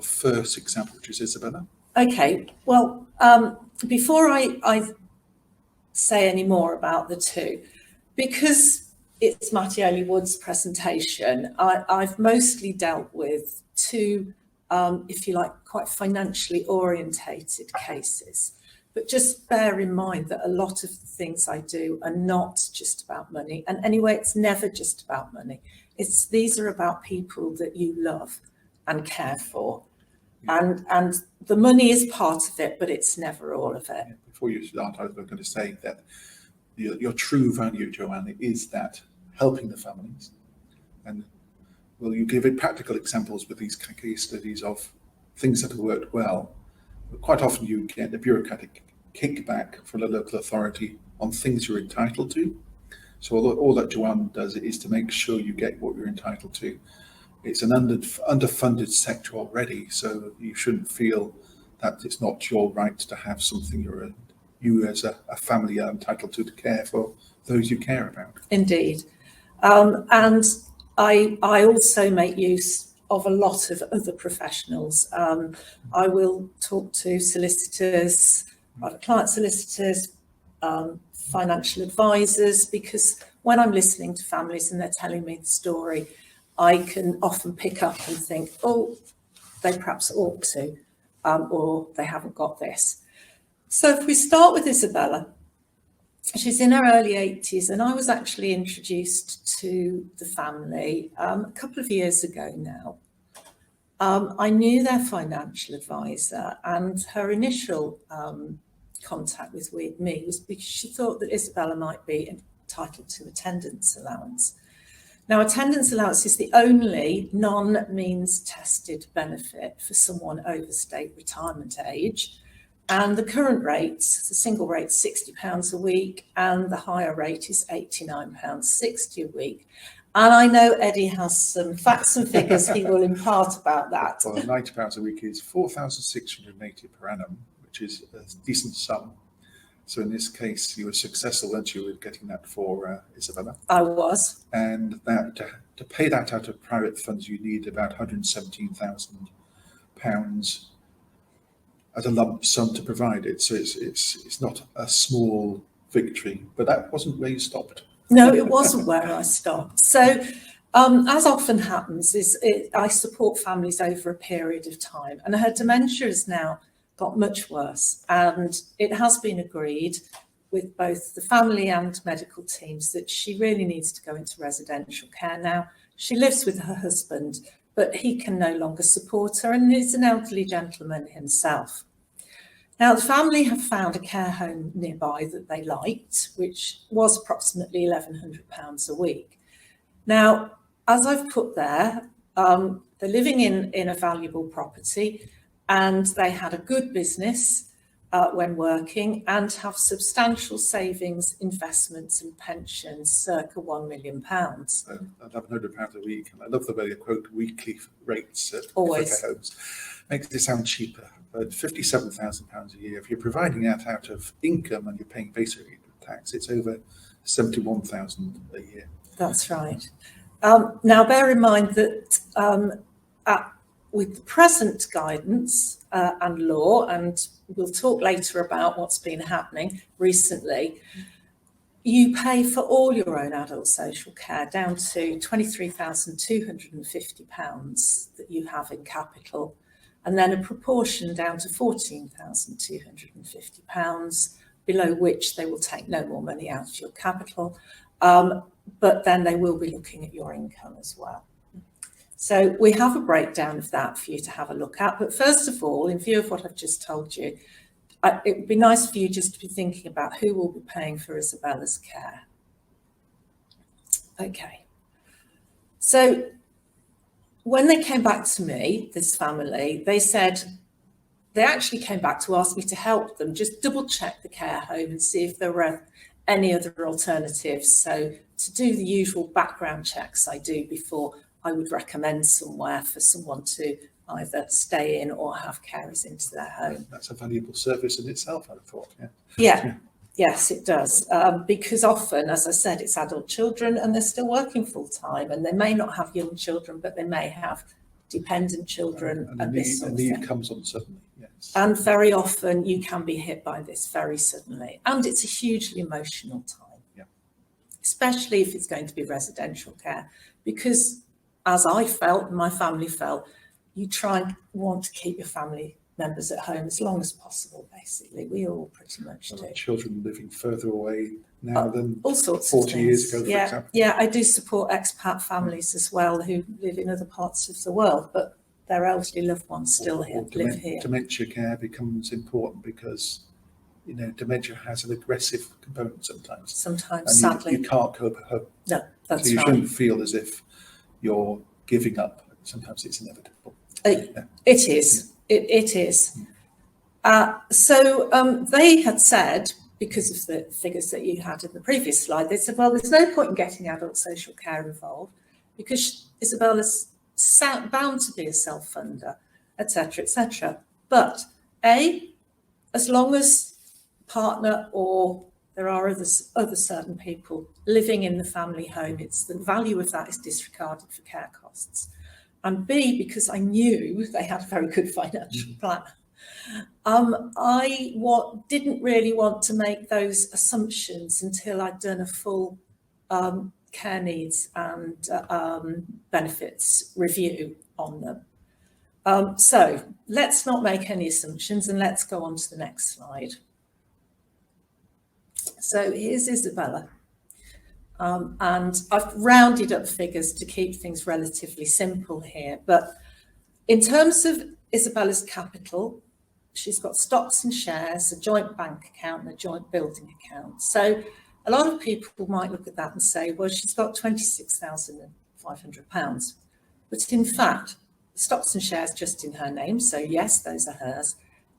first example, which is Isabella. Okay, well, before I say any more about the two, because it's Mattioli Woods' presentation, I've mostly dealt with two, if you like, quite financially orientated cases. But just bear in mind that a lot of the things I do are not just about money. And anyway, it's never just about money. These are about people that you love and care for. Yeah. And the money is part of it, but it's never all of it. Before you start, I was going to say that your true value, Joanne, is that helping the families. And will you give it practical examples with these case studies of things that have worked well? But quite often you get a bureaucratic kickback from the local authority on things you're entitled to. So all that Joanne does is to make sure you get what you're entitled to. It's an underfunded sector already, so you shouldn't feel that it's not your right to have something you as a family are entitled to care for those you care about. Indeed. And I also make use of a lot of other professionals. I will talk to solicitors, private client solicitors, financial advisors, because when I'm listening to families and they're telling me the story, I can often pick up and think, oh, they perhaps ought to, or they haven't got this. So if we start with Isabella, she's in her early 80s, and I was actually introduced to the family a couple of years ago now. I knew their financial advisor, and her initial contact with me was because she thought that Isabella might be entitled to attendance allowance. Now, attendance allowance is the only non-means tested benefit for someone over state retirement age. And the current rates, the single rate is £60 a week, and the higher rate is £89.60 a week. And I know Eddie has some facts and figures he will impart about that. Well, £90 a week is £4,680 per annum, which is a decent sum. So in this case, you were successful, weren't you, with getting that for Isabella? I was. And that to pay that out of private funds, you need about £117,000 as a lump sum to provide it. So it's not a small victory, but that wasn't where you stopped. No, it wasn't where I stopped. So as often happens, I support families over a period of time, and her dementia has now got much worse, and it has been agreed with both the family and medical teams that she really needs to go into residential care now. She lives with her husband, but he can no longer support her, and he's an elderly gentleman himself. Now, the family have found a care home nearby that they liked, which was approximately £1,100 a week. Now, as I've put there, they're living in a valuable property, and they had a good business when working and have substantial savings, investments and pensions, circa £1 million. £1,100 a week. And I love the way you quote weekly rates at Always. care homes. Makes it sound cheaper, but £57,000 a year. If you're providing that out of income and you're paying basic tax, it's over £71,000 a year. That's right. Now, bear in mind that with the present guidance and law, and we'll talk later about what's been happening recently, you pay for all your own adult social care down to £23,250 that you have in capital, and then a proportion down to £14,250, below which they will take no more money out of your capital, but then they will be looking at your income as well. So we have a breakdown of that for you to have a look at. But first of all, in view of what I've just told you, it would be nice for you just to be thinking about who will be paying for Isabella's care. Okay. So when they came back to me, this family, they said, they actually came back to ask me to help them, just double check the care home and see if there were any other alternatives. So to do the usual background checks I do before I would recommend somewhere for someone to either stay in or have carers into their home. That's a valuable service in itself, I thought. Yeah. Yes, it does. Because often, as I said, it's adult children and they're still working full time, and they may not have young children, but they may have dependent children, And and this sort a of need thing. comes on suddenly, yes. And very often you can be hit by this very suddenly. And it's a hugely emotional time, Yeah. especially if it's going to be residential care, because as I felt and my family felt, you try and want to keep your family members at home as long as possible, basically. We all pretty much do. Children living further away now than All sorts 40 of years things. ago, for Yeah, example. yeah, I do support expat families as well who live in other parts of the world, but their elderly loved ones still live here. Dementia care becomes important because, you know, dementia has an aggressive component sometimes. Sometimes, And sadly. you can't cope at home. No, that's so you right. shouldn't feel as if you're giving up. Sometimes it's inevitable. It is. It is. So they had said, because of the figures that you had in the previous slide, they said, well, there's no point in getting adult social care involved because Isabella's bound to be a self-funder, etc., etc. But as long as partner or there are other certain people living in the family home, it's the value of that is disregarded for care costs. And B, because I knew they had a very good financial plan, I didn't really want to make those assumptions until I'd done a full care needs and benefits review on them. So let's not make any assumptions and let's go on to the next slide. So here's Isabella. And I've rounded up figures to keep things relatively simple here. But in terms of Isabella's capital, she's got stocks and shares, a joint bank account and a joint building account. So a lot of people might look at that and say, well, she's got £26,500. But in fact, stocks and shares just in her name. So yes, those are hers.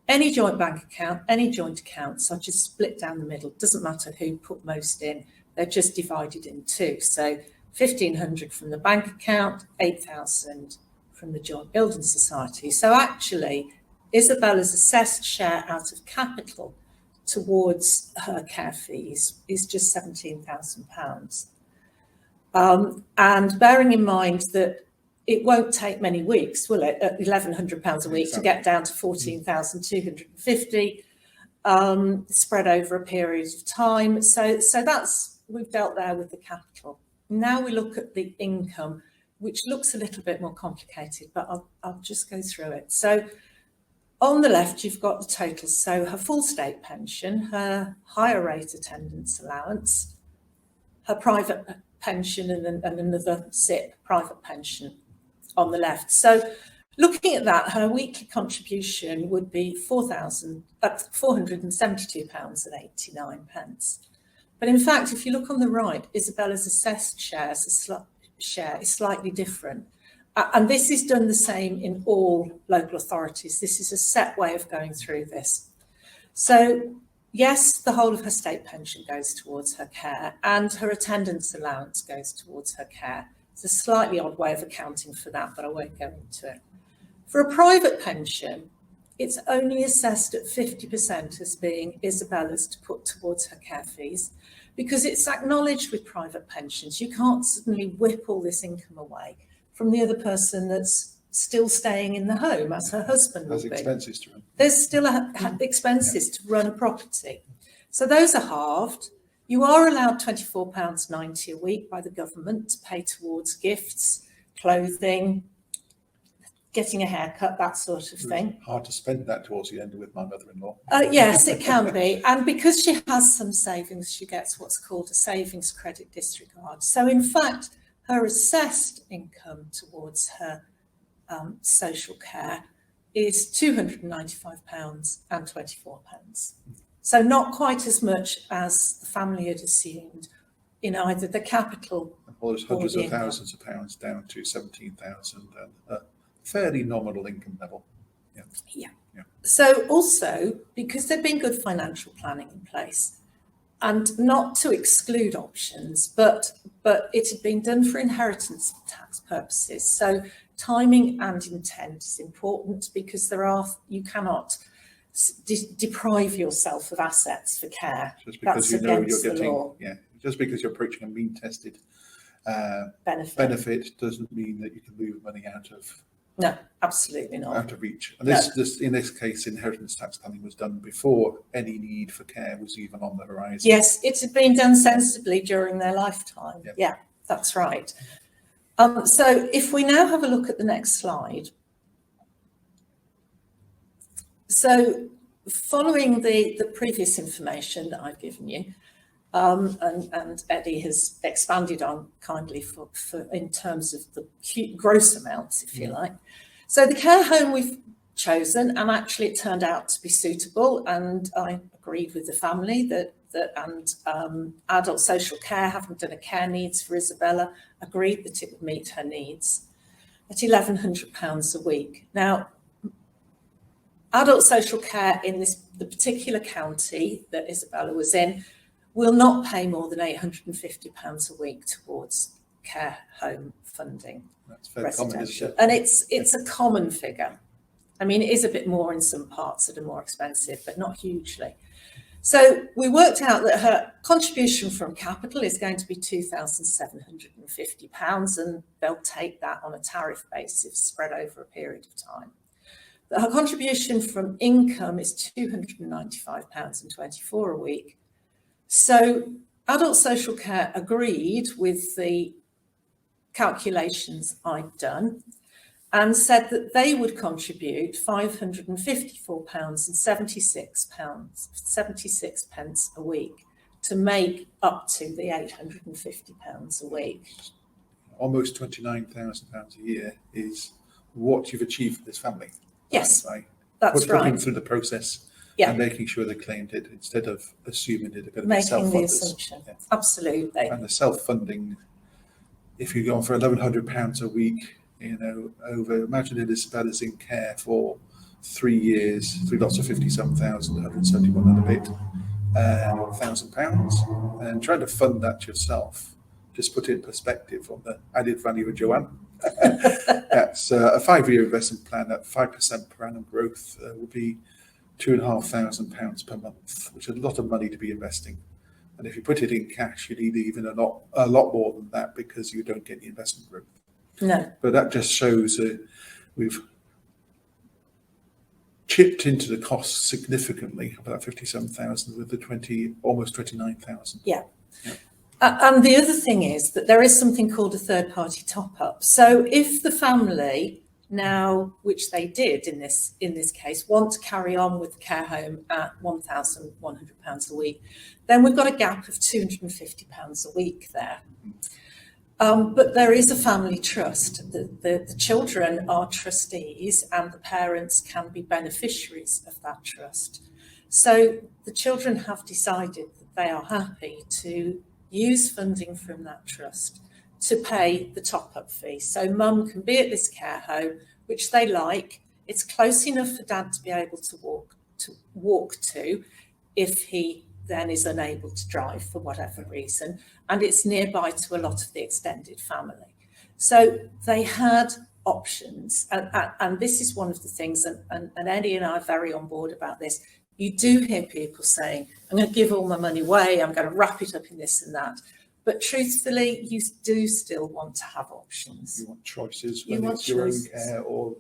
Any joint bank account, any joint accounts are just split down the middle. Doesn't matter who put most in. They're just divided in two. So 1,500 from the bank account, 8,000 from the joint building society. So actually, Isabella's assessed share out of capital towards her care fees is just £17,000. And bearing in mind that it won't take many weeks, will it, at £1,100 a week to get down to 14,250, spread over a period of time. So we've dealt there with the capital. Now we look at the income, which looks a little bit more complicated, but I'll just go through it. So on the left, you've got the totals. So her full state pension, her higher rate attendance allowance, her private pension and another SIP private pension on the left. So looking at that, her weekly contribution would be £472.89. But in fact, if you look on the right, Isabella's assessed share is slightly different. And this is done the same in all local authorities. This is a set way of going through this. So yes, the whole of her state pension goes towards her care and her attendance allowance goes towards her care. It's a slightly odd way of accounting for that, but I won't go into it. For a private pension, it's only assessed at 50% as being Isabella's to put towards her care fees, because it's acknowledged with private pensions. You can't suddenly whip all this income away from the other person that's still staying in the home, as her husband will be. Expenses to run. There's still expenses to run a property. So those are halved. You are allowed £24.90 a week by the government to pay towards gifts, clothing, getting a haircut, that sort of thing. It's hard to spend that towards the end with my mother-in-law. Yes, it can be. And because she has some savings, she gets what's called a savings credit disregard. So in fact, her assessed income towards her social care is £295.24. So not quite as much as the family had assumed in either the capital. Well, there's hundreds of thousands of pounds down to 17,000 and a fairly nominal income level. Yeah. So also, because there'd been good financial planning in place, and not to exclude options, but it had been done for inheritance tax purposes. So timing and intent is important, because you cannot deprive yourself of assets for care. Just because That's you know against you're the getting, law. just because you're approaching a mean tested benefit doesn't mean that you can move money out of No, absolutely out not. of reach. And this, in this case, inheritance tax planning was done before any need for care was even on the horizon. Yes, it had been done sensibly during their lifetime. Yeah. Yeah, that's right. So if we now have a look at the next slide. So following the previous information that I've given you, and Eddie has expanded on kindly for in terms of the gross amounts, if you like. So the care home we've chosen, and actually it turned out to be suitable, and I agreed with the family that adult social care, having done a care needs for Isabella, agreed that it would meet her needs at £1,100 a week. Now, adult social care in the particular county that Isabella was in will not pay more than £850 a week towards care home funding. That's very common, isn't it? And it's a common figure. I mean, it is a bit more in some parts that are more expensive, but not hugely. So we worked out that her contribution from capital is going to be £2,750, and they'll take that on a tariff basis spread over a period of time. But her contribution from income is £295.24 a week. So adult social care agreed with the calculations I'd done and said that they would contribute £554.76 a week to make up to the £850 a week. Almost £29,000 a year is what you've achieved for this family. Yes, right? that's Putting right. them through the process Yeah. and making sure they claimed it instead of assuming that they're going to be Making the self-funders. assumption. Yeah. Absolutely. And the self-funding, if you go on for £1,100 a week, imagine that Isabella's in care for 3 years, 3 lots of 57,000, 171 and a bit, £1,000, and trying to fund that yourself, just put it in perspective on the added value of Joanne. That's a 5-year investment plan at 5% per annum growth will be £2,500 per month, which is a lot of money to be investing. And if you put it in cash, you need even a lot more than that because you don't get the investment growth. No. But that just shows we've chipped into the cost significantly, about 57,000 with the almost 29,000. Yeah. And the other thing is that there is something called a third-party top-up. So if the family now, which they did in this case, want to carry on with the care home at £1,100 a week, then we've got a gap of £250 a week there. But there is a family trust. The children are trustees and the parents can be beneficiaries of that trust. So the children have decided that they are happy to use funding from that trust to pay the top-up fee. So mum can be at this care home, which they like. It's close enough for dad to be able to walk to if he then is unable to drive for whatever reason. And it's nearby to a lot of the extended family. So they had options. And this is one of the things, and Eddie and I are very on board about this. You do hear people saying, I'm going to give all my money away, I'm going to wrap it up in this and that. But truthfully, you do still want to have options. You want choices, whether it's your own care or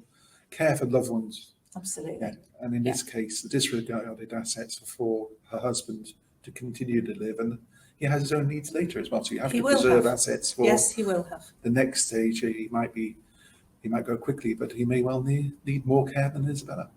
care for loved ones. Absolutely. Yeah. And in this case, the disregarded assets are for her husband to continue to live, and he has his own needs later as well. So you have to preserve assets for he will have the next stage. He might go quickly, but he may well need more care than Isabella.